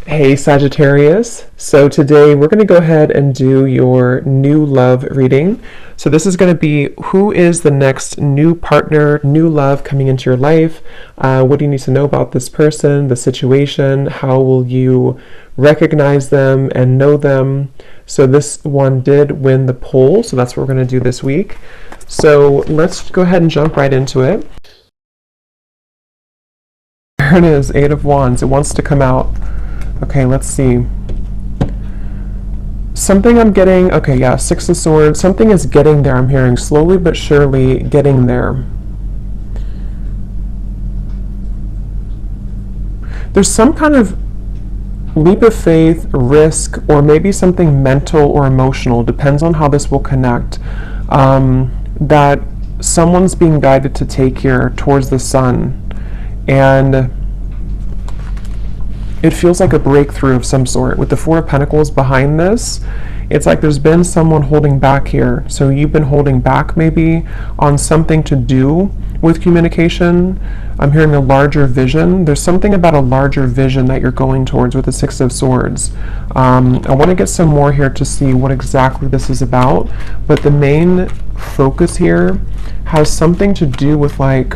Hey Sagittarius. So today we're going to go ahead and do your new love reading. So this is going to be who is the next new partner, new love coming into your life. What do you need to know about this person, the situation? How will you recognize them and know them? So this one did win the poll. So that's what we're going to do this week. So let's go ahead and jump right into it. There it is, Eight of Wands. It wants to come out. Okay, let's see. Something I'm getting, okay, yeah, Six of Swords. Something is getting there, I'm hearing. Slowly but surely getting there. There's some kind of leap of faith, risk, or maybe something mental or emotional, depends on how this will connect, that someone's being guided to take here towards the sun. And it feels like a breakthrough of some sort. With the Four of Pentacles behind this, it's like there's been someone holding back here. So you've been holding back maybe on something to do with communication. I'm hearing a larger vision. There's something about a larger vision that you're going towards with the Six of Swords. I want to get some more here to see what exactly this is about. But the main focus here has something to do with, like,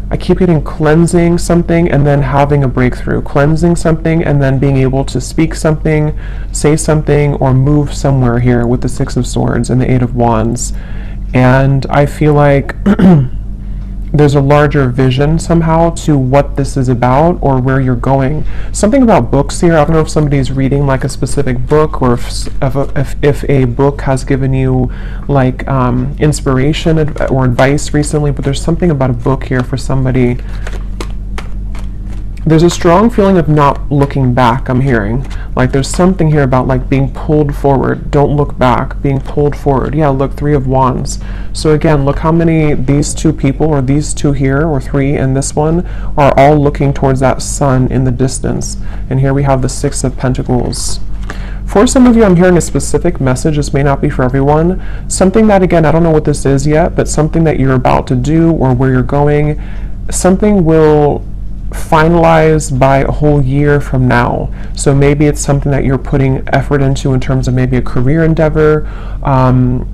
I keep getting cleansing something and then having a breakthrough. Cleansing something and then being able to speak something, say something, or move somewhere here with the Six of Swords and the Eight of Wands. And I feel like there's a larger vision somehow to what this is about or where you're going. Something about books here. I don't know if somebody's reading like a specific book, or if a book has given you like inspiration or advice recently, but there's something about a book here for somebody. There's a strong feeling of not looking back, I'm hearing. Like there's something here about like being pulled forward. Don't look back, being pulled forward. Yeah, look, Three of Wands. So again, look how many these two people, or these two here, or three and this one, are all looking towards that sun in the distance. And here we have the Six of Pentacles. For some of you, I'm hearing a specific message. This may not be for everyone. Something that, again, I don't know what this is yet, but something that you're about to do or where you're going, something will finalized by a whole year from now. So maybe it's something that you're putting effort into in terms of maybe a career endeavor,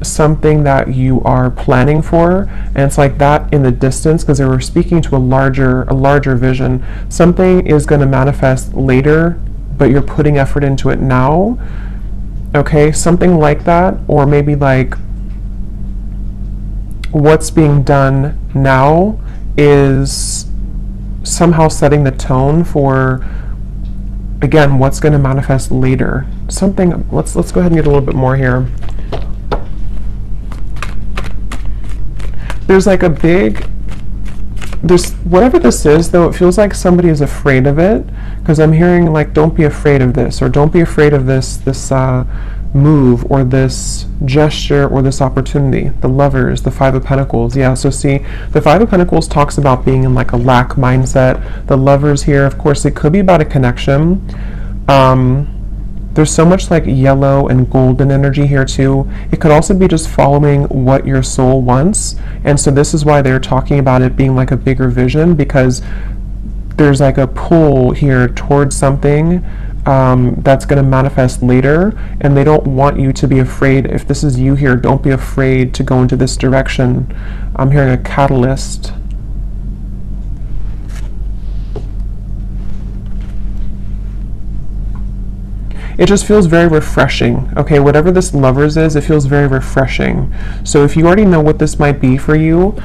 something that you are planning for, and it's like that in the distance, because they were speaking to a larger vision. Something is going to manifest later, but you're putting effort into it now. Okay, something like that. Or maybe like what's being done now is somehow setting the tone for, again, what's going to manifest later. Something, let's go ahead and get a little bit more here. There's like a big, there's whatever this is though, it feels like somebody is afraid of it, because I'm hearing like, don't be afraid of this, or don't be afraid of this move or this gesture or this opportunity. The Lovers, the Five of Pentacles. Yeah, so see, the Five of Pentacles talks about being in like a lack mindset. The Lovers here, of course, it could be about a connection. There's so much like yellow and golden energy here too. It could also be just following what your soul wants. And so this is why they're talking about it being like a bigger vision, because there's like a pull here towards something that's going to manifest later, and they don't want you to be afraid. If this is you here, don't be afraid to go into this direction. I'm hearing a catalyst. It just feels very refreshing. Okay, whatever this Lovers is, it feels very refreshing. So if you already know what this might be for you,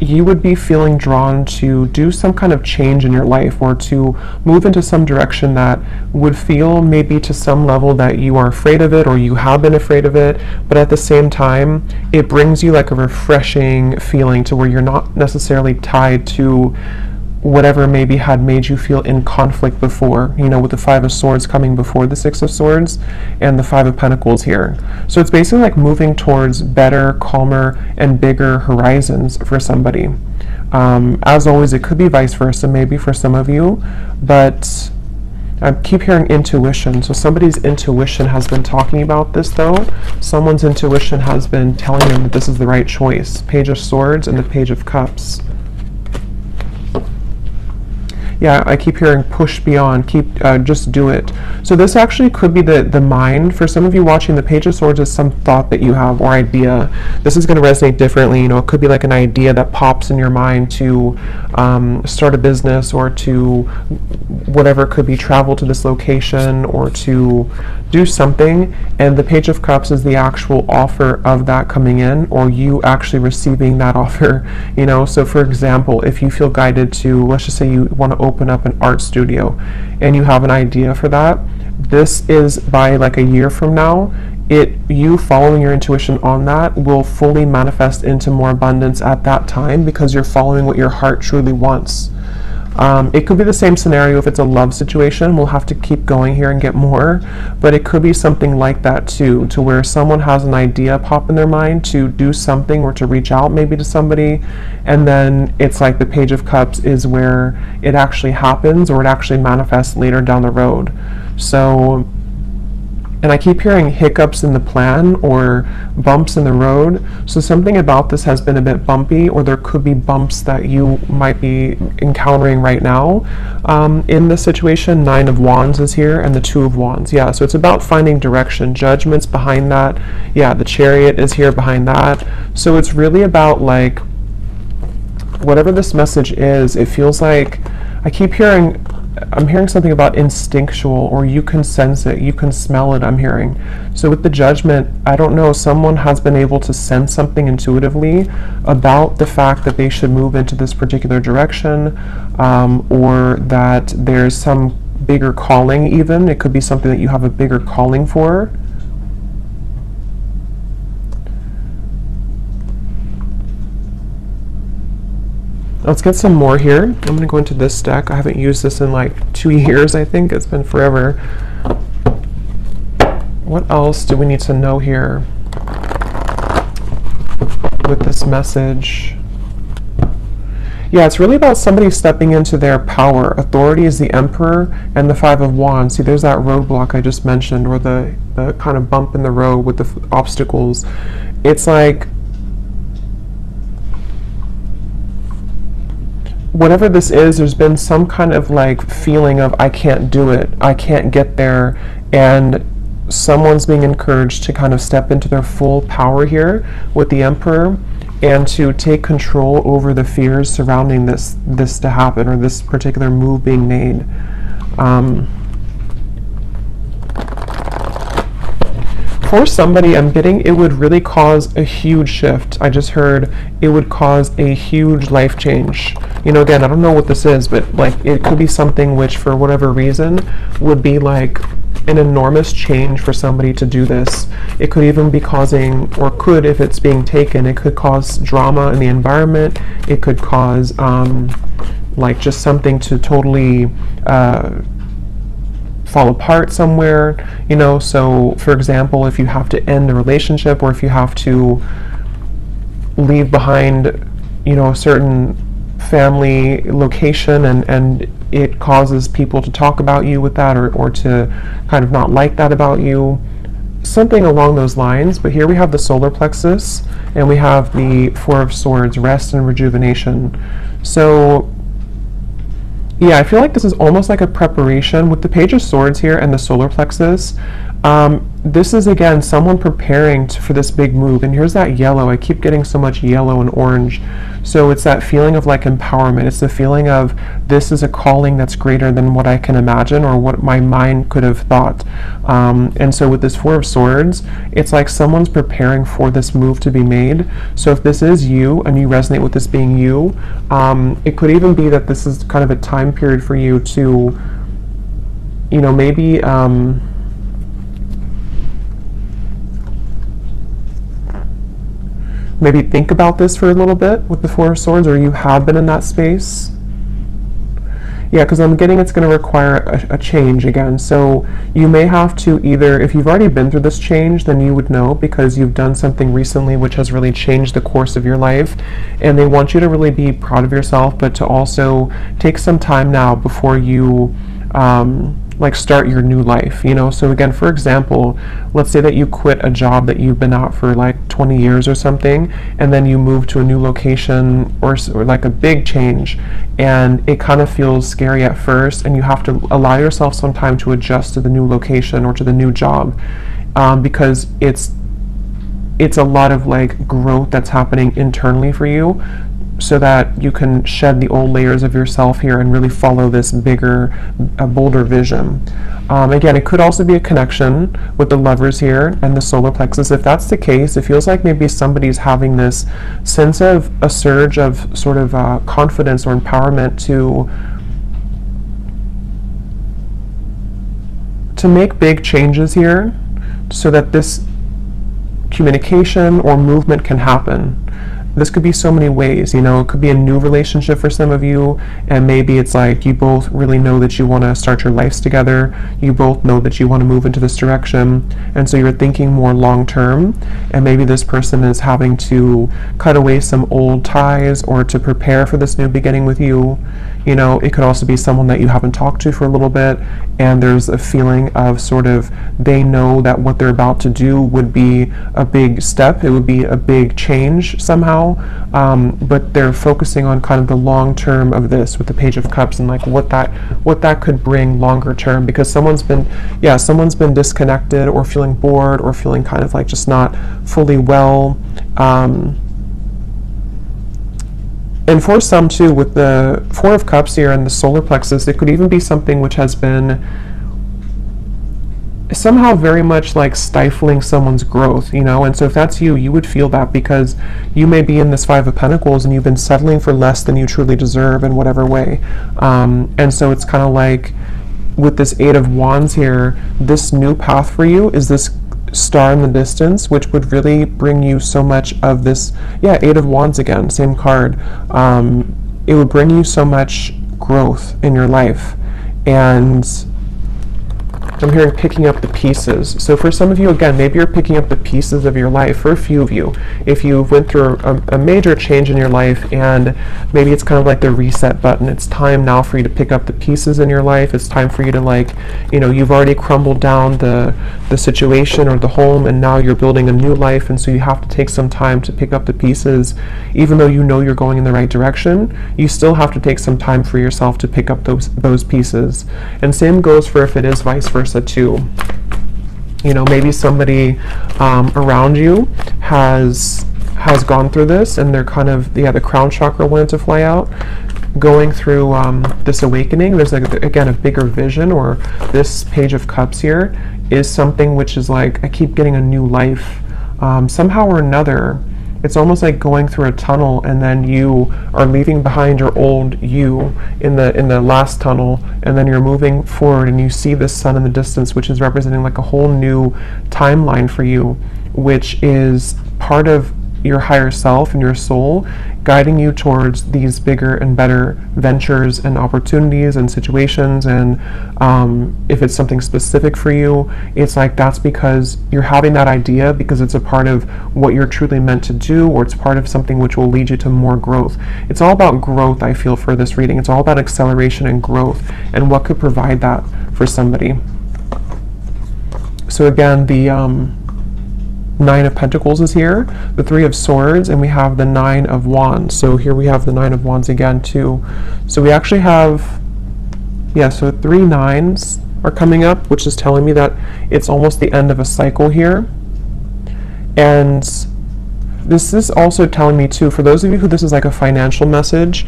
you would be feeling drawn to do some kind of change in your life, or to move into some direction that would feel maybe to some level that you are afraid of it, or you have been afraid of it, but at the same time, it brings you like a refreshing feeling to where you're not necessarily tied to whatever maybe had made you feel in conflict before, you know, with the Five of Swords coming before the Six of Swords and the Five of Pentacles here. So it's basically like moving towards better, calmer, and bigger horizons for somebody. As always, it could be vice versa, maybe for some of you, but I keep hearing intuition. So somebody's intuition has been talking about this though. Someone's intuition has been telling them that this is the right choice. Page of Swords and the Page of Cups. Yeah, I keep hearing push beyond, just do it. So this actually could be the mind. For some of you watching, the Page of Swords is some thought that you have or idea. This is going to resonate differently. You know, it could be like an idea that pops in your mind to start a business, or to whatever, it could be travel to this location or to do something. And the Page of Cups is the actual offer of that coming in, or you actually receiving that offer. You know, so for example, if you feel guided to, let's just say you want to open up an art studio and you have an idea for that, this is by like a year from now, you following your intuition on that will fully manifest into more abundance at that time, because you're following what your heart truly wants. It could be the same scenario if it's a love situation. We'll have to keep going here and get more, but it could be something like that too, to where someone has an idea pop in their mind to do something or to reach out maybe to somebody, and then it's like the Page of Cups is where it actually happens, or it actually manifests later down the road. So, and I keep hearing hiccups in the plan or bumps in the road. So something about this has been a bit bumpy, or there could be bumps that you might be encountering right now. In this situation, 9 of Wands is here and the 2 of Wands. Yeah, so it's about finding direction. Judgment's behind that. Yeah, the Chariot is here behind that. So it's really about like, whatever this message is, it feels like, I'm hearing something about instinctual, or you can sense it, you can smell it, I'm hearing. So with the Judgment, I don't know, someone has been able to sense something intuitively about the fact that they should move into this particular direction, or that there's some bigger calling even. It could be something that you have a bigger calling for. Let's get some more here. I'm going to go into this deck. I haven't used this in like 2 years, I think. It's been forever. What else do we need to know here with this message? Yeah, it's really about somebody stepping into their power. Authority is the Emperor and the 5 of Wands. See, there's that roadblock I just mentioned, or the kind of bump in the road with the obstacles. It's like, whatever this is, there's been some kind of like feeling of, I can't do it, I can't get there, and someone's being encouraged to kind of step into their full power here with the Emperor, and to take control over the fears surrounding this to happen, or this particular move being made. For somebody, I'm getting it would really cause a huge shift. I just heard it would cause a huge life change. You know, again, I don't know what this is, but like it could be something which, for whatever reason, would be like an enormous change for somebody to do this. It could even be causing, or could, if it's being taken, it could cause drama in the environment. It could cause like just something to totally fall apart somewhere, you know. So for example, if you have to end a relationship, or if you have to leave behind, you know, a certain family location, and it causes people to talk about you with that, or to kind of not like that about you, something along those lines. But here we have the solar plexus, and we have the 4 of Swords, rest and rejuvenation. So yeah, I feel like this is almost like a preparation with the Page of Swords here and the solar plexus. This is, again, someone preparing for this big move. And here's that yellow. I keep getting so much yellow and orange. So it's that feeling of like empowerment. It's the feeling of, this is a calling that's greater than what I can imagine, or what my mind could have thought. And so with this 4 of Swords, it's like someone's preparing for this move to be made. So if this is you, and you resonate with this being you, it could even be that this is kind of a time period for you to, you know, maybe maybe think about this for a little bit with the 4 of Swords, or you have been in that space. Yeah, because I'm getting it's going to require a change again. So you may have to either, if you've already been through this change, then you would know, because you've done something recently which has really changed the course of your life, and they want you to really be proud of yourself, but to also take some time now before you like start your new life, you know. So again, for example, let's say that you quit a job that you've been out for like 20 years or something, and then you move to a new location, or like a big change, and it kind of feels scary at first, and you have to allow yourself some time to adjust to the new location or to the new job, because it's a lot of like growth that's happening internally for you, so that you can shed the old layers of yourself here and really follow this bigger, bolder vision. Again, it could also be a connection with the Lovers here and the solar plexus. If that's the case, it feels like maybe somebody's having this sense of a surge of sort of confidence or empowerment to make big changes here, so that this communication or movement can happen. This could be so many ways, you know. It could be a new relationship for some of you, and maybe it's like you both really know that you want to start your lives together. You both know that you want to move into this direction, and so you're thinking more long term, and maybe this person is having to cut away some old ties or to prepare for this new beginning with you. You know, it could also be someone that you haven't talked to for a little bit, and there's a feeling of sort of they know that what they're about to do would be a big step, it would be a big change somehow, but they're focusing on kind of the long term of this with the Page of Cups, and like what that could bring longer term, because someone's been disconnected or feeling bored or feeling kind of like just not fully well. And for some too, with the Four of Cups here and the solar plexus, it could even be something which has been somehow very much like stifling someone's growth, you know. And so if that's you, you would feel that, because you may be in this Five of Pentacles and you've been settling for less than you truly deserve in whatever way. And so it's kind of like with this Eight of Wands here, this new path for you is this star in the distance, which would really bring you so much of this. Eight of Wands again, same card. It would bring you so much growth in your life, and I'm hearing picking up the pieces. So for some of you, again, maybe you're picking up the pieces of your life. For a few of you, if you went through a major change in your life, and maybe it's kind of like the reset button, it's time now for you to pick up the pieces in your life. It's time for you to, like, you know, you've already crumbled down the situation or the home, and now you're building a new life, and so you have to take some time to pick up the pieces. Even though you know you're going in the right direction, you still have to take some time for yourself to pick up those pieces. And same goes for if it is vice versa too. You know, maybe somebody around you has gone through this, and they're kind of, the crown chakra wanted to fly out, going through this awakening. There's like, again, a bigger vision, or this Page of Cups here is something which is like, I keep getting a new life somehow or another. It's almost like going through a tunnel, and then you are leaving behind your old you in the last tunnel, and then you're moving forward, and you see the sun in the distance, which is representing like a whole new timeline for you, which is part of your higher self and your soul guiding you towards these bigger and better ventures and opportunities and situations. And if it's something specific for you, it's like that's because you're having that idea because it's a part of what you're truly meant to do, or it's part of something which will lead you to more growth. It's all about growth, I feel, for this reading. It's all about acceleration and growth, and what could provide that for somebody. So again, the Nine of Pentacles is here, the Three of Swords, and we have the Nine of Wands. So here we have the Nine of Wands again too. So we actually have, so 3 nines are coming up, which is telling me that it's almost the end of a cycle here. And this is also telling me too, for those of you who this is like a financial message,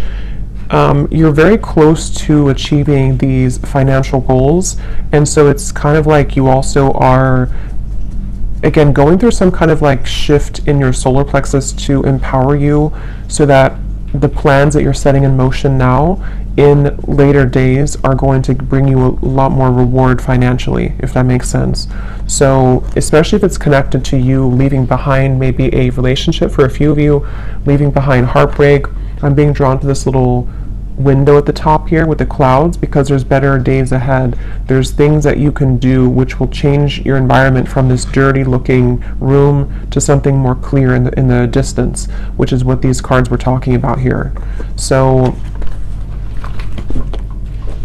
you're very close to achieving these financial goals. And so it's kind of like you also are, again, going through some kind of like shift in your solar plexus to empower you, so that the plans that you're setting in motion now in later days are going to bring you a lot more reward financially, if that makes sense. So especially if it's connected to you leaving behind maybe a relationship, for a few of you, leaving behind heartbreak. I'm being drawn to this little window at the top here with the clouds, because there's better days ahead. There's things that you can do which will change your environment from this dirty looking room to something more clear in the distance, which is what these cards were talking about here. So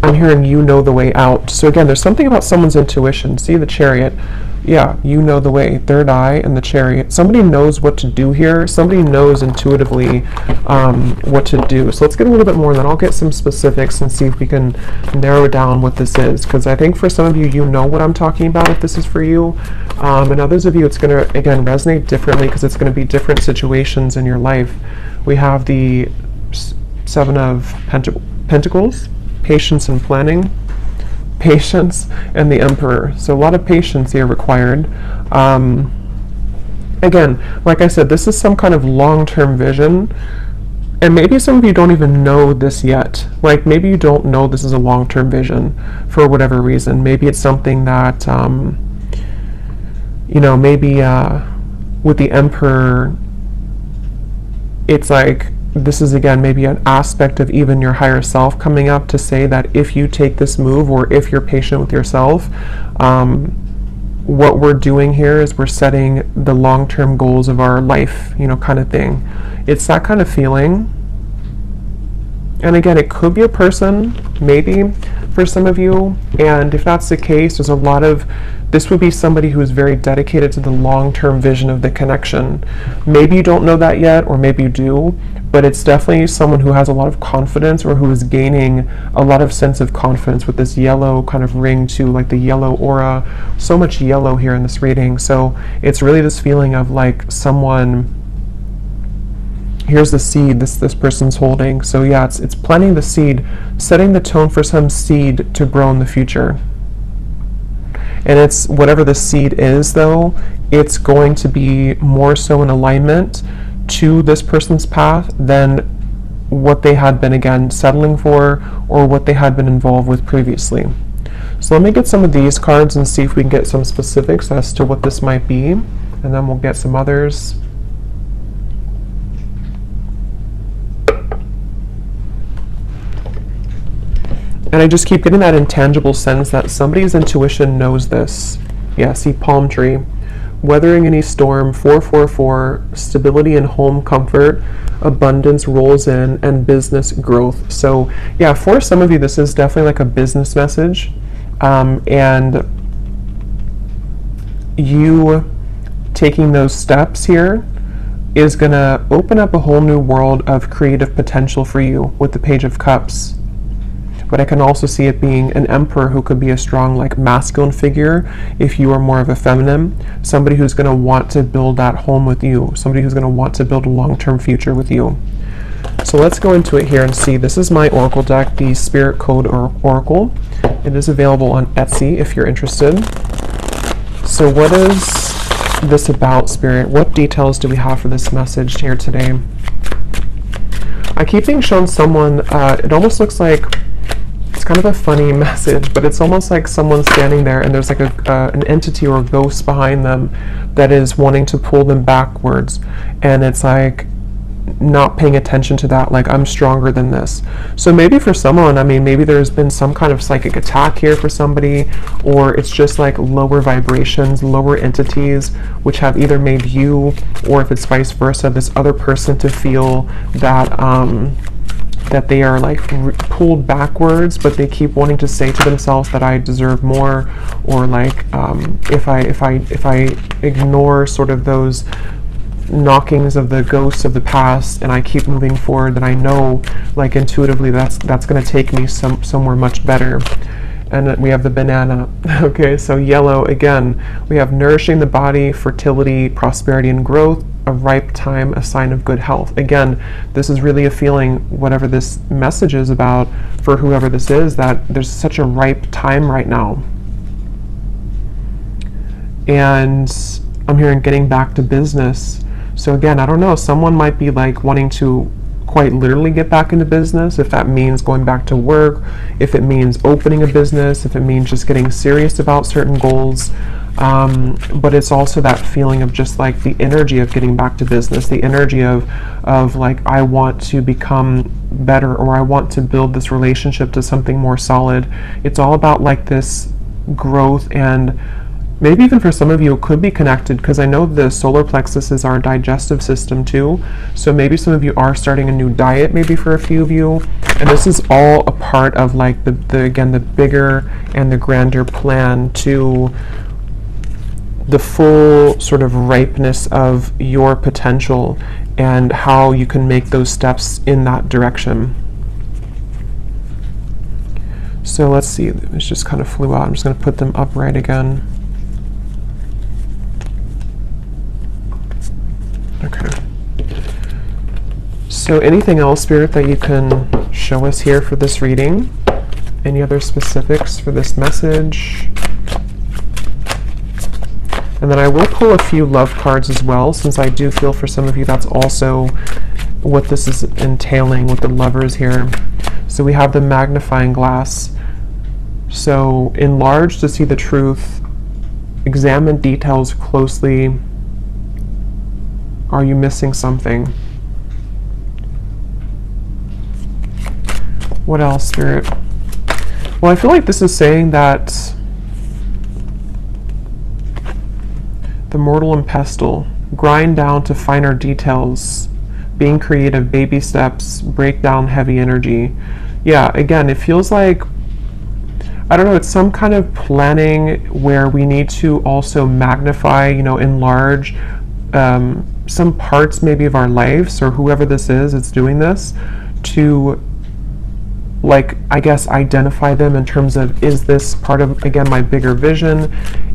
I'm hearing you know the way out. So again, there's something about someone's intuition. See the Chariot. Yeah, you know the way. Third eye and the Chariot. Somebody knows what to do here. Somebody knows intuitively what to do. So let's get a little bit more, and then I'll get some specifics and see if we can narrow down what this is. Because I think for some of you, you know what I'm talking about if this is for you. And others of you, it's going to, again, resonate differently because it's going to be different situations in your life. We have the Seven of Pentacles, patience and planning, patience, and the Emperor. So a lot of patience here required. Again, like I said, this is some kind of long-term vision, and maybe some of you don't even know this yet. Like maybe you don't know this is a long-term vision for whatever reason. Maybe it's something that you know, maybe with the Emperor, it's like this is again maybe an aspect of even your higher self coming up to say that if you take this move, or if you're patient with yourself, what we're doing here is we're setting the long-term goals of our life, you know, kind of thing. It's that kind of feeling. And again, it could be a person, maybe, for some of you. And if that's the case, there's a lot of, this would be somebody who is very dedicated to the long-term vision of the connection. Maybe you don't know that yet, or maybe you do, but it's definitely someone who has a lot of confidence, or who is gaining a lot of sense of confidence with this yellow kind of ring too, like the yellow aura. So much yellow here in this reading. So it's really this feeling of like someone, here's the seed this person's holding. So yeah, it's planting the seed, setting the tone for some seed to grow in the future. And it's whatever the seed is, though, it's going to be more so in alignment to this person's path than what they had been, again, settling for, or what they had been involved with previously. So let me get some of these cards and see if we can get some specifics as to what this might be, and then we'll get some others. And I just keep getting that intangible sense that somebody's intuition knows this. Yeah, see palm tree. Weathering any storm, 444, stability and home comfort, abundance rolls in, and business growth. So yeah, for some of you, this is definitely like a business message. And you taking those steps here is gonna open up a whole new world of creative potential for you with the Page of Cups. But I can also see it being an Emperor who could be a strong, like, masculine figure if you are more of a feminine. Somebody who's going to want to build that home with you. Somebody who's going to want to build a long-term future with you. So let's go into it here and see. This is my Oracle deck, the Spirit Code Oracle. It is available on Etsy if you're interested. So what is this about, Spirit? What details do we have for this message here today? I keep being shown someone, it almost looks like, it's kind of a funny message, but it's almost like someone standing there and there's like an entity or a ghost behind them that is wanting to pull them backwards. And it's like not paying attention to that, like, I'm stronger than this. So maybe for someone, I mean, maybe there's been some kind of psychic attack here for somebody, or it's just like lower vibrations, lower entities, which have either made you, or if it's vice versa, this other person to feel that that they are like pulled backwards, but they keep wanting to say to themselves that I deserve more, or like if I ignore sort of those knockings of the ghosts of the past and I keep moving forward, then I know, like, intuitively that's going to take me somewhere much better. And then we have the banana. Okay, so yellow again. We have nourishing the body, fertility, prosperity, and growth. A ripe time, a sign of good health. Again, this is really a feeling, whatever this message is about, for whoever this is, that there's such a ripe time right now. And I'm hearing getting back to business. So again, I don't know, someone might be like wanting to quite literally get back into business, if that means going back to work, if it means opening a business, if it means just getting serious about certain goals. But it's also that feeling of just like the energy of getting back to business, the energy of like, I want to become better, or I want to build this relationship to something more solid. It's all about like this growth and Maybe even for some of you, it could be connected, because I know the solar plexus is our digestive system too. So maybe some of you are starting a new diet, maybe for a few of you. And this is all a part of like again, the bigger and the grander plan to the full sort of ripeness of your potential and how you can make those steps in that direction. So let's see, it just kind of flew out. I'm just going to put them upright again. Okay. So anything else, Spirit, that you can show us here for this reading? Any other specifics for this message? And then I will pull a few love cards as well, since I do feel for some of you that's also what this is entailing with the lovers here. So we have the magnifying glass. So enlarge to see the truth. Examine details closely. Are you missing something? What else, Spirit? Well, I feel like this is saying that the mortal and pestle, grind down to finer details, being creative, baby steps, break down heavy energy. Yeah, again, it feels like, I don't know, it's some kind of planning where we need to also magnify, enlarge some parts maybe of our lives, or whoever this is that's doing this, to like, I guess, identify them in terms of, is this part of, again, my bigger vision?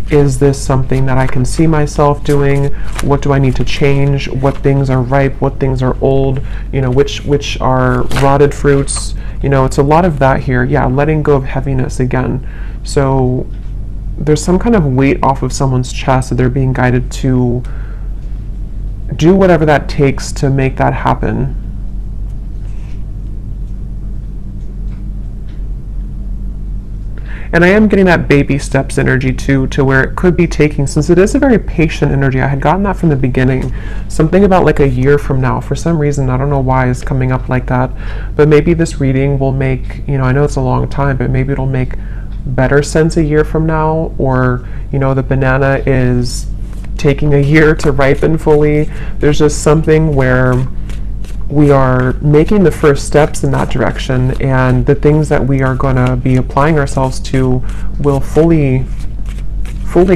Is this something that I can see myself doing? What do I need to change? What things are ripe? What things are old? Which are rotted fruits? It's a lot of that here. Yeah, letting go of heaviness again. So there's some kind of weight off of someone's chest that they're being guided to do whatever that takes to make that happen. And I am getting that baby steps energy too, to where it could be taking, since it is a very patient energy. I had gotten that from the beginning. Something about like a year from now. For some reason, I don't know why it's coming up like that. But maybe this reading will make, I know it's a long time, but maybe it'll make better sense a year from now. Or, the banana is taking a year to ripen fully. There's just something where we are making the first steps in that direction, and the things that we are going to be applying ourselves to will fully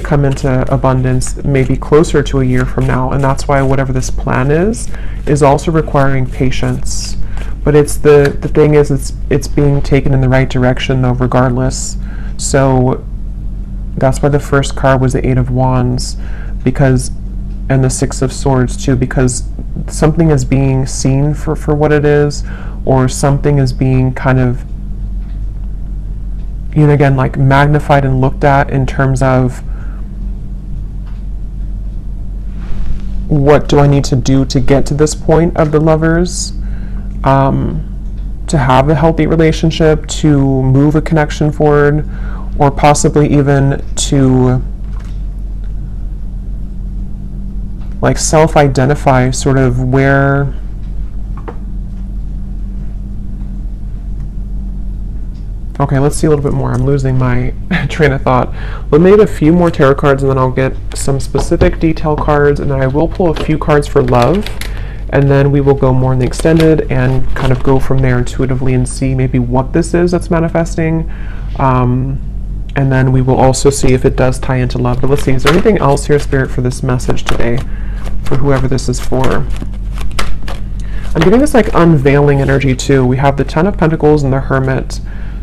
come into abundance maybe closer to a year from now. And that's why whatever this plan is also requiring patience. But it's the thing is, it's being taken in the right direction though, regardless. So that's why the first card was the Eight of Wands, and the Six of Swords too, because something is being seen for what it is, or something is being kind of, again, like magnified and looked at in terms of, what do I need to do to get to this point of the lovers, to have a healthy relationship, to move a connection forward, or possibly even to like self-identify sort of where okay, let's see a little bit more. I'm losing my train of thought. Let me get a few more tarot cards, and then I'll get some specific detail cards, and then I will pull a few cards for love, and then we will go more in the extended and kind of go from there intuitively and see maybe what this is that's manifesting. And then we will also see if it does tie into love. But let's see, is there anything else here, Spirit, for this message today, for whoever this is for? I'm getting this like unveiling energy too. We have the Ten of Pentacles and the Hermit.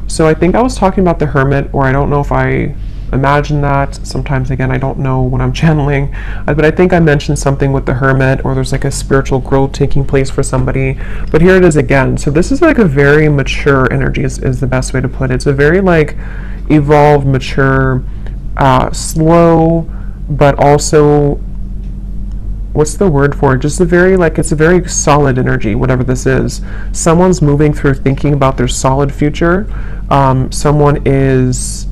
So I think I was talking about the Hermit, or I don't know if I imagined that. Sometimes, again, I don't know when I'm channeling. But I think I mentioned something with the Hermit, or there's like a spiritual growth taking place for somebody. But here it is again. So this is like a very mature energy is the best way to put it. It's a very like evolved, mature, slow, but also, what's the word for it? Just a very like, it's a very solid energy, whatever this is. Someone's moving through thinking about their solid future. Someone is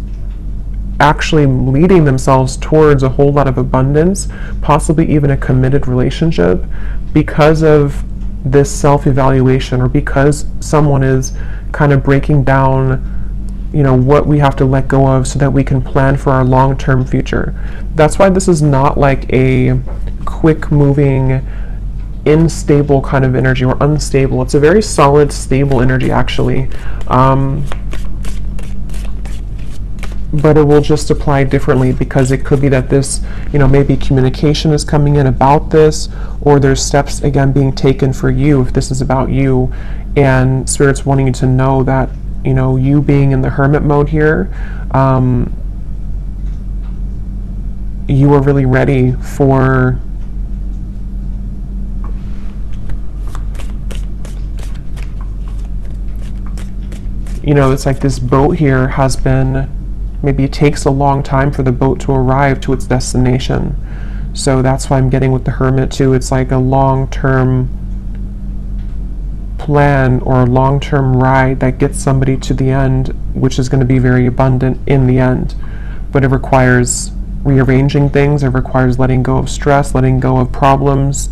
actually leading themselves towards a whole lot of abundance, possibly even a committed relationship, because of this self-evaluation, or because someone is kind of breaking down what we have to let go of so that we can plan for our long-term future. That's why this is not like a quick moving, unstable kind of energy, or unstable. It's a very solid, stable energy, actually. But it will just apply differently, because it could be that this, maybe communication is coming in about this, or there's steps, again, being taken for you if this is about you, and Spirit's wanting you to know that, you being in the hermit mode here, you are really ready for it's like this boat here has been, maybe it takes a long time for the boat to arrive to its destination. So that's why I'm getting with the hermit too. It's like a long-term plan or a long-term ride that gets somebody to the end, which is going to be very abundant in the end. But it requires rearranging things. It requires letting go of stress, letting go of problems.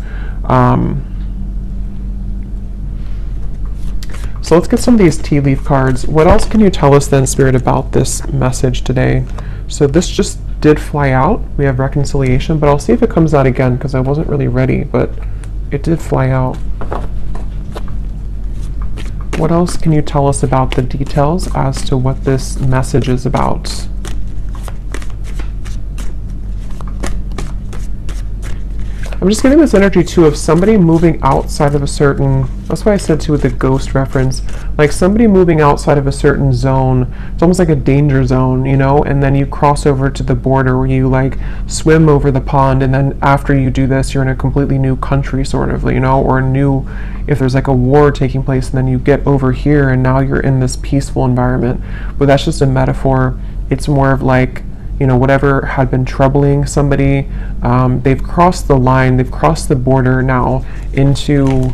So let's get some of these tea leaf cards. What else can you tell us then, Spirit, about this message today? So this just did fly out. We have reconciliation, but I'll see if it comes out again, because I wasn't really ready, but it did fly out. What else can you tell us about the details as to what this message is about? I'm just getting this energy too of somebody moving outside of a certain, that's why I said too with the ghost reference, like somebody moving outside of a certain zone. It's almost like a danger zone, and then you cross over to the border where you like swim over the pond, and then after you do this, you're in a completely new country sort of, or a new, if there's like a war taking place, and then you get over here and now you're in this peaceful environment. But that's just a metaphor. It's more of like, whatever had been troubling somebody, they've crossed the line, they've crossed the border now into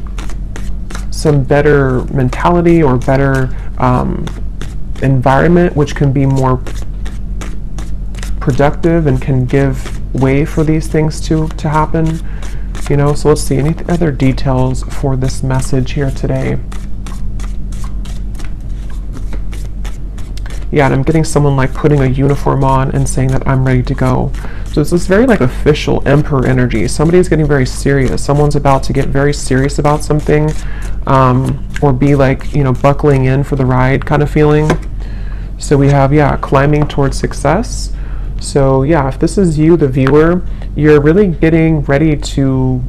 some better mentality or better environment, which can be more productive and can give way for these things to happen. So let's see, any other details for this message here today? Yeah, and I'm getting someone like putting a uniform on and saying that I'm ready to go. So it's this very like official emperor energy. Somebody's getting very serious. Someone's about to get very serious about something, or be like, buckling in for the ride kind of feeling. So we have, climbing towards success. So yeah, if this is you, the viewer, you're really getting ready to,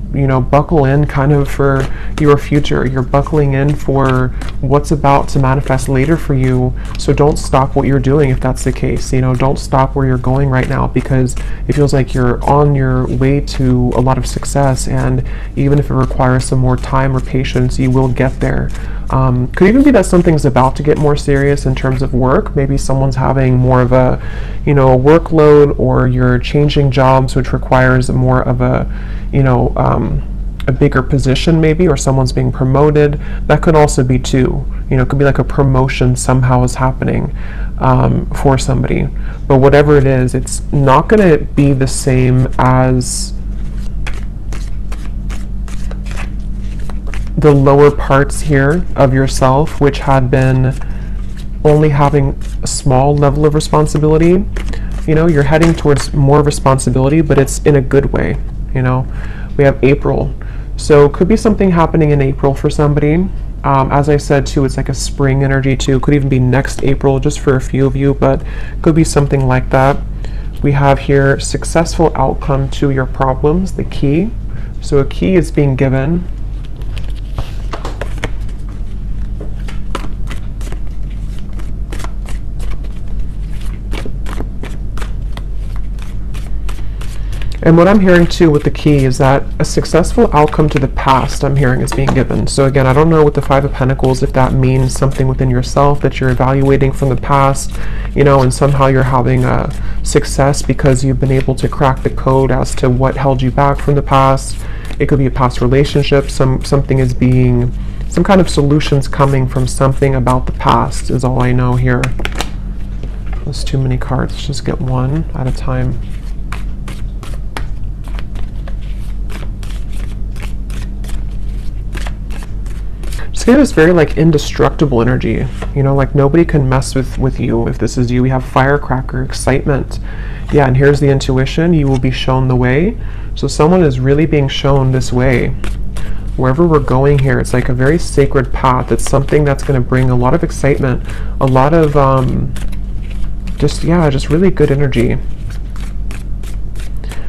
buckle in kind of for your future. You're buckling in for what's about to manifest later for you. So don't stop what you're doing if that's the case. Don't stop where you're going right now, because it feels like you're on your way to a lot of success. And even if it requires some more time or patience, you will get there. Could even be that something's about to get more serious in terms of work. Maybe someone's having more of a, workload, or you're changing jobs, which requires more of a, a bigger position maybe, or someone's being promoted. That could also be too, it could be like a promotion somehow is happening for somebody. But whatever it is, it's not going to be the same as the lower parts here of yourself, which had been only having a small level of responsibility. You're heading towards more responsibility, but it's in a good way. We have April, so could be something happening in April for somebody. As I said too, it's like a spring energy too. Could even be next April, just for a few of you, but could be something like that. We have here successful outcome to your problems, the key. So a key is being given. And what I'm hearing too with the key is that a successful outcome to the past, I'm hearing, is being given. So again, I don't know with the Five of Pentacles if that means something within yourself that you're evaluating from the past, and somehow you're having a success because you've been able to crack the code as to what held you back from the past. It could be a past relationship. Something is being, some kind of solutions coming from something about the past is all I know here. There's too many cards. Let's just get one at a time. It's gonna be this very like indestructible energy, you know, like nobody can mess with you. If this is you, we have firecracker, excitement. Yeah, and here's the intuition, you will be shown the way. So someone is really being shown this way. Wherever we're going here, it's like a very sacred path. It's something that's going to bring a lot of excitement, a lot of just really good energy.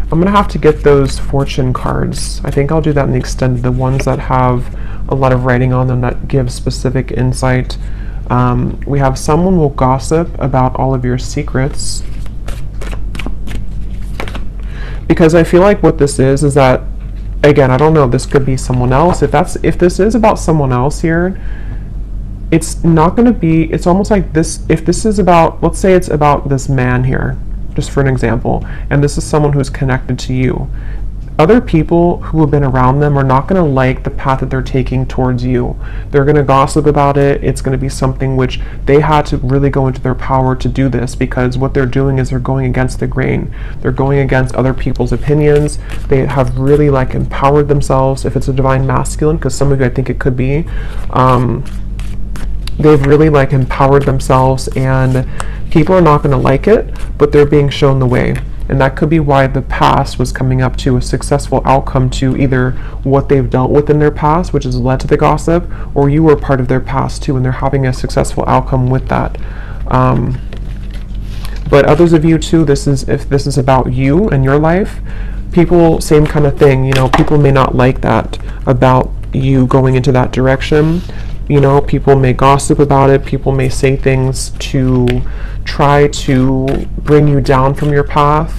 I'm going to have to get those fortune cards. I think I'll do that in the extended, the ones that have a lot of writing on them that give specific insight. We have someone will gossip about all of your secrets. Because I feel like what this is that, again, I don't know, this could be someone else. If this is about someone else here, it's not going to be, it's almost like this, if this is about, let's say it's about this man here, just for an example, and this is someone who's connected to you. Other people who have been around them are not going to like the path that they're taking towards you. They're going to gossip about it. It's going to be something which they had to really go into their power to do this, because what they're doing is they're going against the grain. They're going against other people's opinions. They have really like empowered themselves. If it's a divine masculine, because some of you I think it could be, they've really like empowered themselves, and people are not going to like it, but they're being shown the way. And that could be why the past was coming up to a successful outcome to either what they've dealt with in their past, which has led to the gossip, or you were part of their past too, and they're having a successful outcome with that. But others of you too, if this is about you and your life, people, same kind of thing, you know, people may not like that about you going into that direction. You know, people may gossip about it. People may say things to try to bring you down from your path.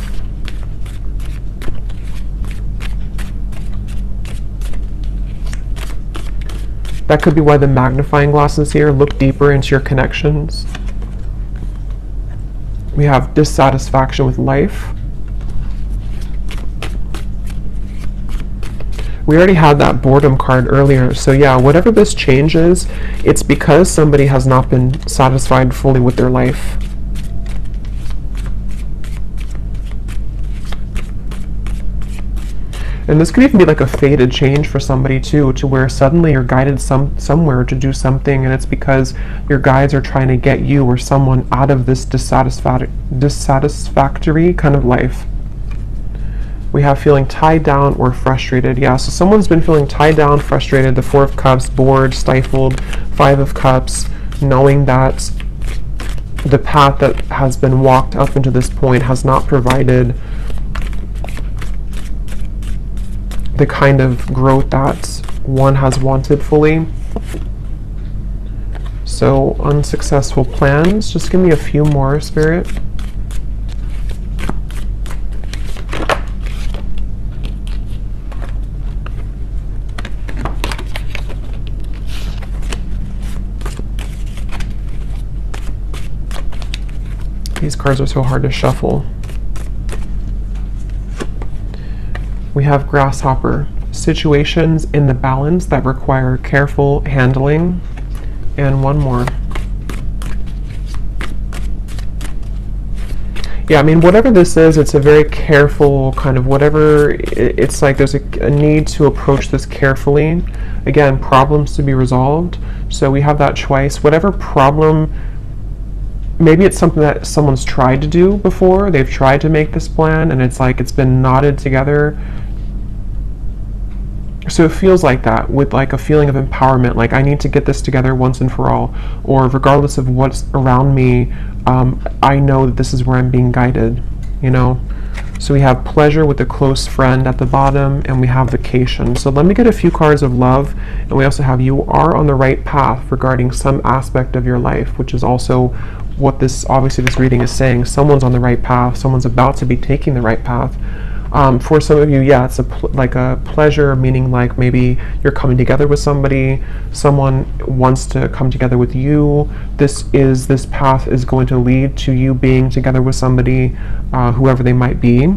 That could be why the magnifying glass is here. Look deeper into your connections. We have dissatisfaction with life. We already had that boredom card earlier. So yeah, whatever this change is, it's because somebody has not been satisfied fully with their life. And this could even be like a fated change for somebody too, to where suddenly you're guided somewhere to do something, and it's because your guides are trying to get you or someone out of this dissatisfactory kind of life. We have feeling tied down or frustrated. Yeah, so someone's been feeling tied down, frustrated, the Four of Cups, bored, stifled, Five of Cups, knowing that the path that has been walked up into this point has not provided the kind of growth that one has wanted fully. So unsuccessful plans. Just give me a few more, Spirit. These cards are so hard to shuffle. We have Grasshopper, situations in the balance that require careful handling, and one more. Yeah, I mean, whatever this is, it's a very careful kind of whatever, it's like there's a need to approach this carefully. Again, problems to be resolved. So we have that twice. Whatever problem, maybe it's something that someone's tried to do before. They've tried to make this plan, and it's like it's been knotted together. So it feels like that, with like a feeling of empowerment, like I need to get this together once and for all, or regardless of what's around me, I know that this is where I'm being guided, you know? So we have pleasure with a close friend at the bottom, and we have vacation. So let me get a few cards of love, and we also have you are on the right path regarding some aspect of your life, which is also what this, obviously this reading is saying. Someone's on the right path, someone's about to be taking the right path. For some of you, yeah, it's like a pleasure, meaning like maybe you're coming together with somebody, someone wants to come together with you. This path is going to lead to you being together with somebody, whoever they might be.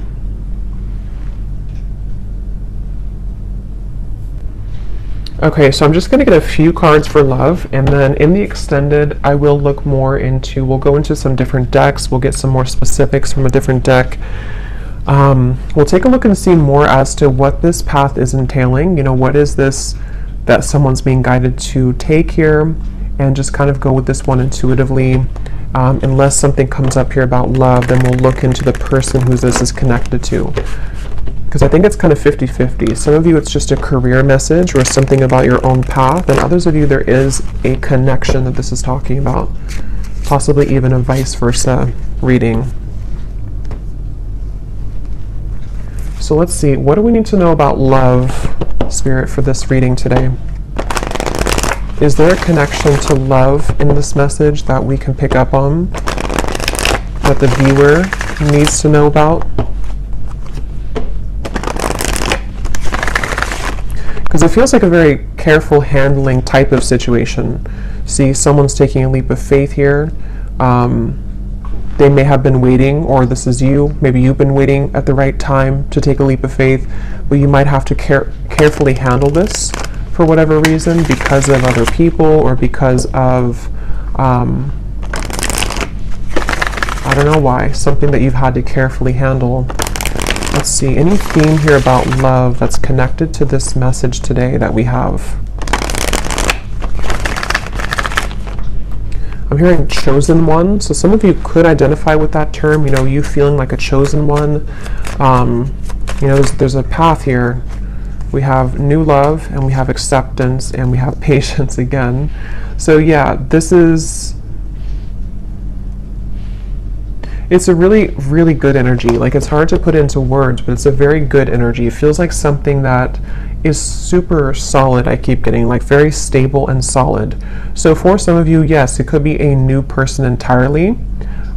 Okay, so I'm just going to get a few cards for love, and then in the extended, I will look more into, we'll go into some different decks, we'll get some more specifics from a different deck. We'll take a look and see more as to what this path is entailing. You know, what is this that someone's being guided to take here, and just kind of go with this one intuitively. Unless something comes up here about love, then we'll look into the person who this is connected to. Because I think it's kind of 50-50. Some of you, it's just a career message or something about your own path, and others of you, there is a connection that this is talking about. Possibly even a vice versa reading. So let's see, what do we need to know about love, Spirit, for this reading today? Is there a connection to love in this message that we can pick up on, that the viewer needs to know about? Because it feels like a very careful handling type of situation. See, someone's taking a leap of faith here. They may have been waiting, or this is you. Maybe you've been waiting at the right time to take a leap of faith, but you might have to carefully handle this for whatever reason, because of other people, or because of, I don't know why, something that you've had to carefully handle. Let's see, any theme here about love that's connected to this message today that we have? I'm hearing chosen one, so some of you could identify with that term, you know, you feeling like a chosen one. You know, there's a path here. We have new love, and we have acceptance, and we have patience again. So yeah, it's a really, really good energy. Like, it's hard to put into words, but it's a very good energy. It feels like something that is super solid. I keep getting like very stable and solid. So for some of you, yes, it could be a new person entirely.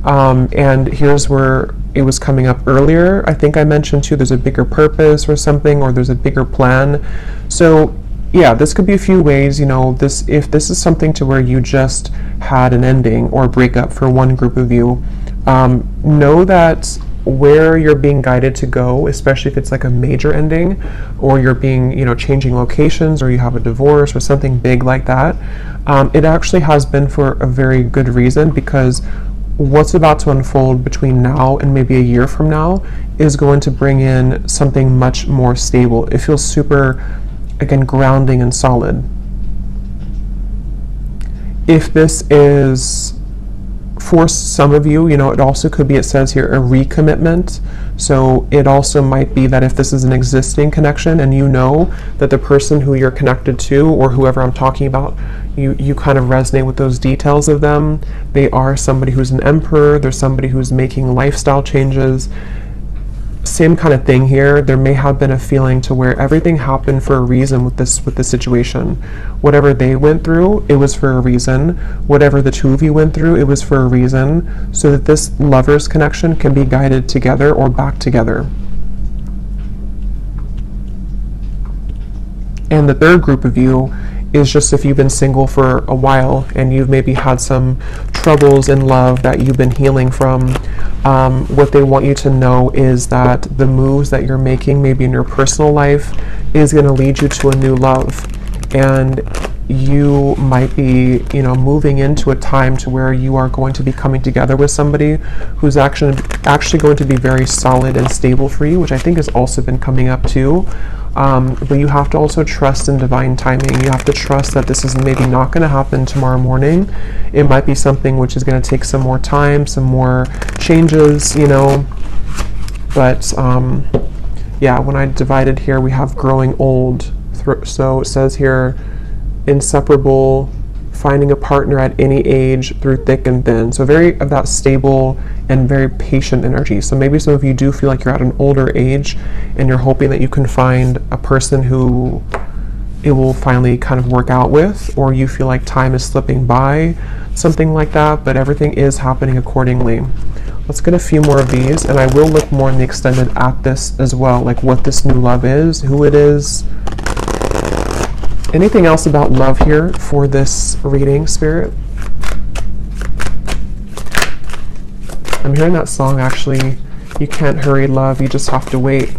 And here's where it was coming up earlier. I think I mentioned too, there's a bigger purpose or something, or there's a bigger plan. So yeah, this could be a few ways, you know, if this is something to where you just had an ending or breakup for one group of you, know that where you're being guided to go, especially if it's like a major ending, or you're being, you know, changing locations, or you have a divorce or something big like that, it actually has been for a very good reason, because what's about to unfold between now and maybe a year from now is going to bring in something much more stable. It feels super, again, grounding and solid. If this is for some of you, you know, it also could be, it says here, a recommitment. So it also might be that if this is an existing connection and you know that the person who you're connected to, or whoever I'm talking about, you kind of resonate with those details of them. They are somebody who's an emperor, they're somebody who's making lifestyle changes. Same kind of thing here. There may have been a feeling to where everything happened for a reason with this situation. Whatever they went through, it was for a reason. Whatever the two of you went through, it was for a reason, so that this lover's connection can be guided together or back together. And the third group of you is just if you've been single for a while and you've maybe had some troubles in love that you've been healing from. What they want you to know is that the moves that you're making, maybe in your personal life, is going to lead you to a new love. And you might be, you know, moving into a time to where you are going to be coming together with somebody who's actually going to be very solid and stable for you, which I think has also been coming up too. But you have to also trust in divine timing. You have to trust that this is maybe not going to happen tomorrow morning. It might be something which is going to take some more time, some more changes, you know. But yeah, when I divided here, we have growing old. So it says here, inseparable, finding a partner at any age through thick and thin. So very of that stable and very patient energy. So maybe some of you do feel like you're at an older age and you're hoping that you can find a person who it will finally kind of work out with, or you feel like time is slipping by, something like that, but everything is happening accordingly. Let's get a few more of these, and I will look more in the extended at this as well, like what this new love is, who it is. Anything else about love here for this reading, Spirit? I'm hearing that song, actually. You can't hurry love, you just have to wait.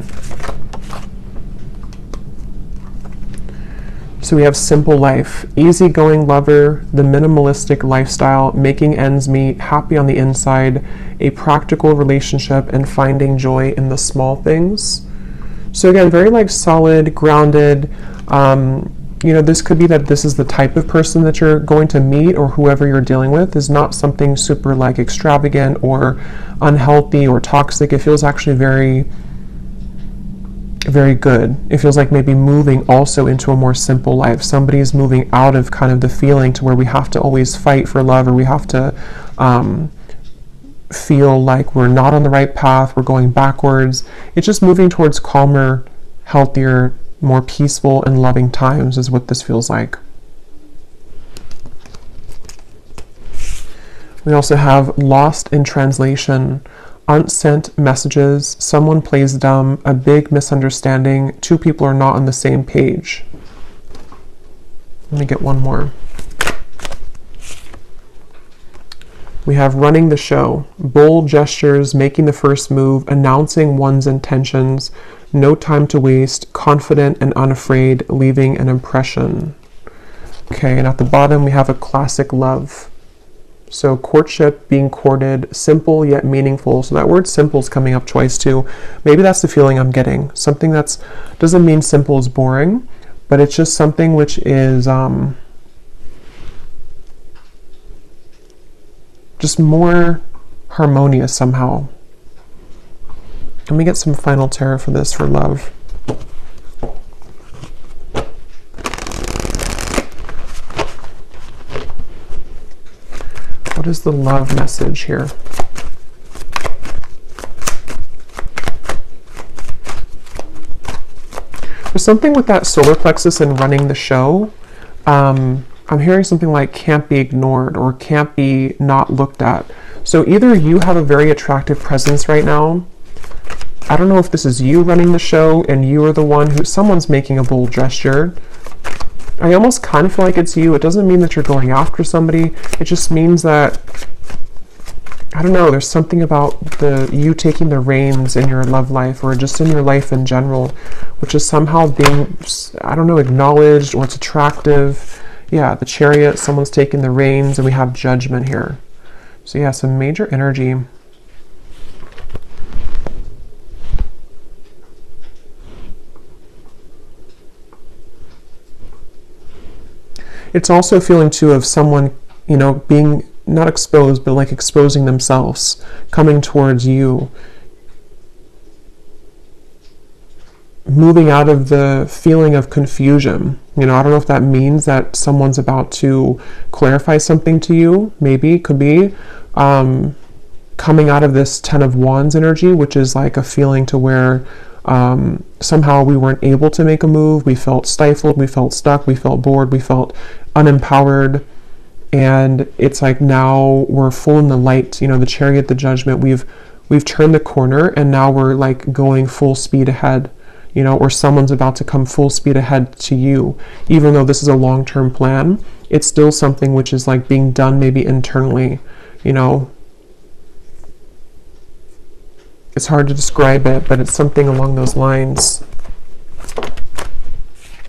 So we have simple life, easygoing lover, the minimalistic lifestyle, making ends meet, happy on the inside, a practical relationship, and finding joy in the small things. So again, very like solid, grounded, this could be that this is the type of person that you're going to meet, or whoever you're dealing with is not something super like extravagant or unhealthy or toxic. It feels actually very, very good. It feels like maybe moving also into a more simple life. Somebody's moving out of kind of the feeling to where we have to always fight for love, or we have to feel like we're not on the right path, we're going backwards. It's just moving towards calmer, healthier, more peaceful and loving times is what this feels like. We also have lost in translation, unsent messages, someone plays dumb, a big misunderstanding, two people are not on the same page. Let me get one more. We have running the show, bold gestures, making the first move, announcing one's intentions, no time to waste, confident and unafraid, leaving an impression. Okay, and at the bottom we have a classic love. So courtship, being courted, simple yet meaningful. So that word simple is coming up twice too. Maybe that's the feeling I'm getting. Something that's, doesn't mean simple is boring, but it's just something which is just more harmonious somehow. Let me get some final tarot for this, for love. What is the love message here? There's something with that solar plexus and running the show. I'm hearing something like can't be ignored or can't be not looked at. So either you have a very attractive presence right now. I don't know if this is you running the show and you are the one who, someone's making a bold gesture. I almost kind of feel like it's you. It doesn't mean that you're going after somebody. It just means that, I don't know, there's something about you taking the reins in your love life, or just in your life in general, which is somehow being, I don't know, acknowledged, or it's attractive. Yeah, the Chariot, someone's taking the reins, and we have Judgment here. So yeah, some major energy. It's also a feeling too of someone, being not exposed, but like exposing themselves, coming towards you, moving out of the feeling of confusion. I don't know if that means that someone's about to clarify something to you. Maybe, could be. Coming out of this Ten of Wands energy, which is like a feeling to where somehow we weren't able to make a move. We felt stifled, we felt stuck, we felt bored, we felt unempowered. And it's like now we're full in the light, the Chariot, the Judgment, we've turned the corner, and now we're like going full speed ahead, or someone's about to come full speed ahead to you. Even though this is a long-term plan, it's still something which is like being done maybe internally, It's hard to describe it, but it's something along those lines.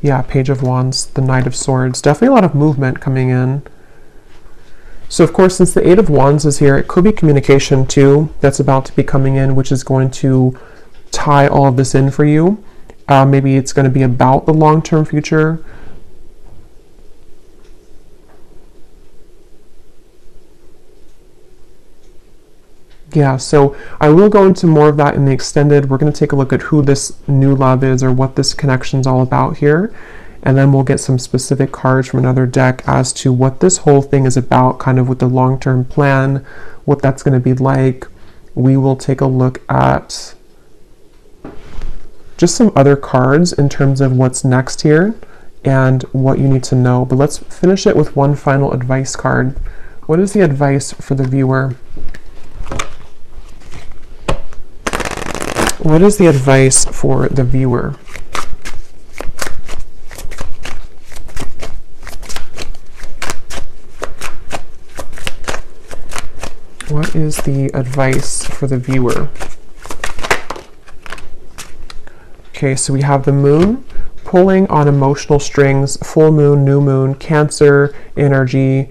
Yeah, Page of Wands, the Knight of Swords. Definitely a lot of movement coming in. So of course, since the Eight of Wands is here, it could be communication too that's about to be coming in, which is going to tie all of this in for you. Maybe it's going to be about the long-term future. Yeah, so I will go into more of that in the extended. We're going to take a look at who this new love is, or what this connection is all about here. And then we'll get some specific cards from another deck as to what this whole thing is about, kind of with the long-term plan, what that's going to be like. We will take a look at just some other cards in terms of what's next here and what you need to know. But let's finish it with one final advice card. What is the advice for the viewer? What is the advice for the viewer? What is the advice for the viewer? Okay, so we have the Moon pulling on emotional strings, full moon, new moon, Cancer energy,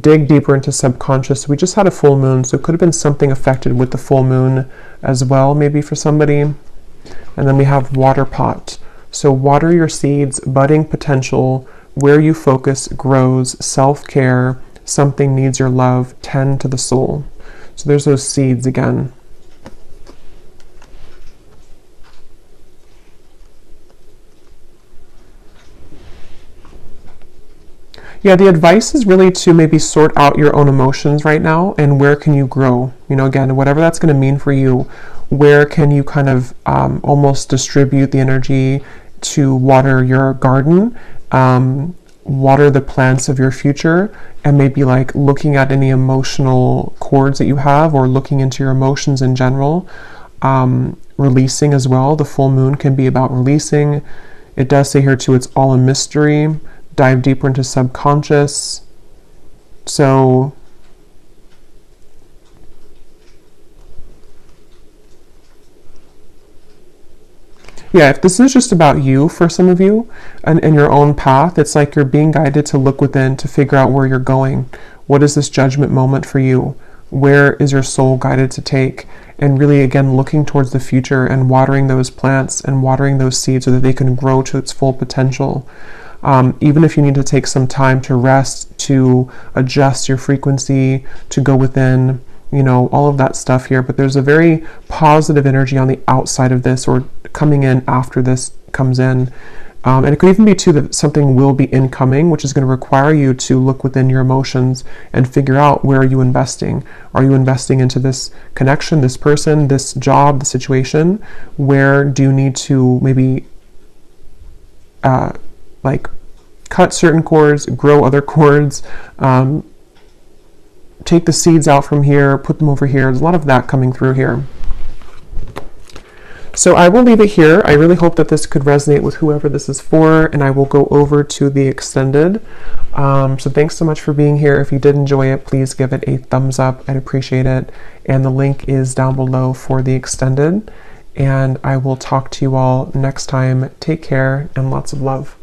dig deeper into subconscious. We just had a full moon, so it could have been something affected with the full moon as well, maybe for somebody. And then we have water pot. So water your seeds, budding potential, where you focus grows, self-care, something needs your love, tend to the soul. So there's those seeds again. Yeah, the advice is really to maybe sort out your own emotions right now and where can you grow? You know, again, whatever that's going to mean for you, where can you kind of almost distribute the energy to water your garden, water the plants of your future, and maybe like looking at any emotional cords that you have or looking into your emotions in general. Releasing as well. The full moon can be about releasing. It does say here too, it's all a mystery. Dive deeper into subconscious. So yeah, if this is just about you for some of you and your own path, it's like you're being guided to look within to figure out where you're going. What is this judgment moment for you? Where is your soul guided to take? And really, again, looking towards the future and watering those plants and watering those seeds so that they can grow to its full potential. Even if you need to take some time to rest, to adjust your frequency, to go within, you know, all of that stuff here. But there's a very positive energy on the outside of this or coming in after this comes in. And it could even be too that something will be incoming, which is going to require you to look within your emotions and figure out where are you investing. Are you investing into this connection, this person, this job, the situation? Where do you need to maybe like cut certain cords, grow other cords, take the seeds out from here, put them over here. There's a lot of that coming through here. So I will leave it here. I really hope that this could resonate with whoever this is for, and I will go over to the extended. So thanks so much for being here. If you did enjoy it, please give it a thumbs up. I'd appreciate it. And the link is down below for the extended. And I will talk to you all next time. Take care and lots of love.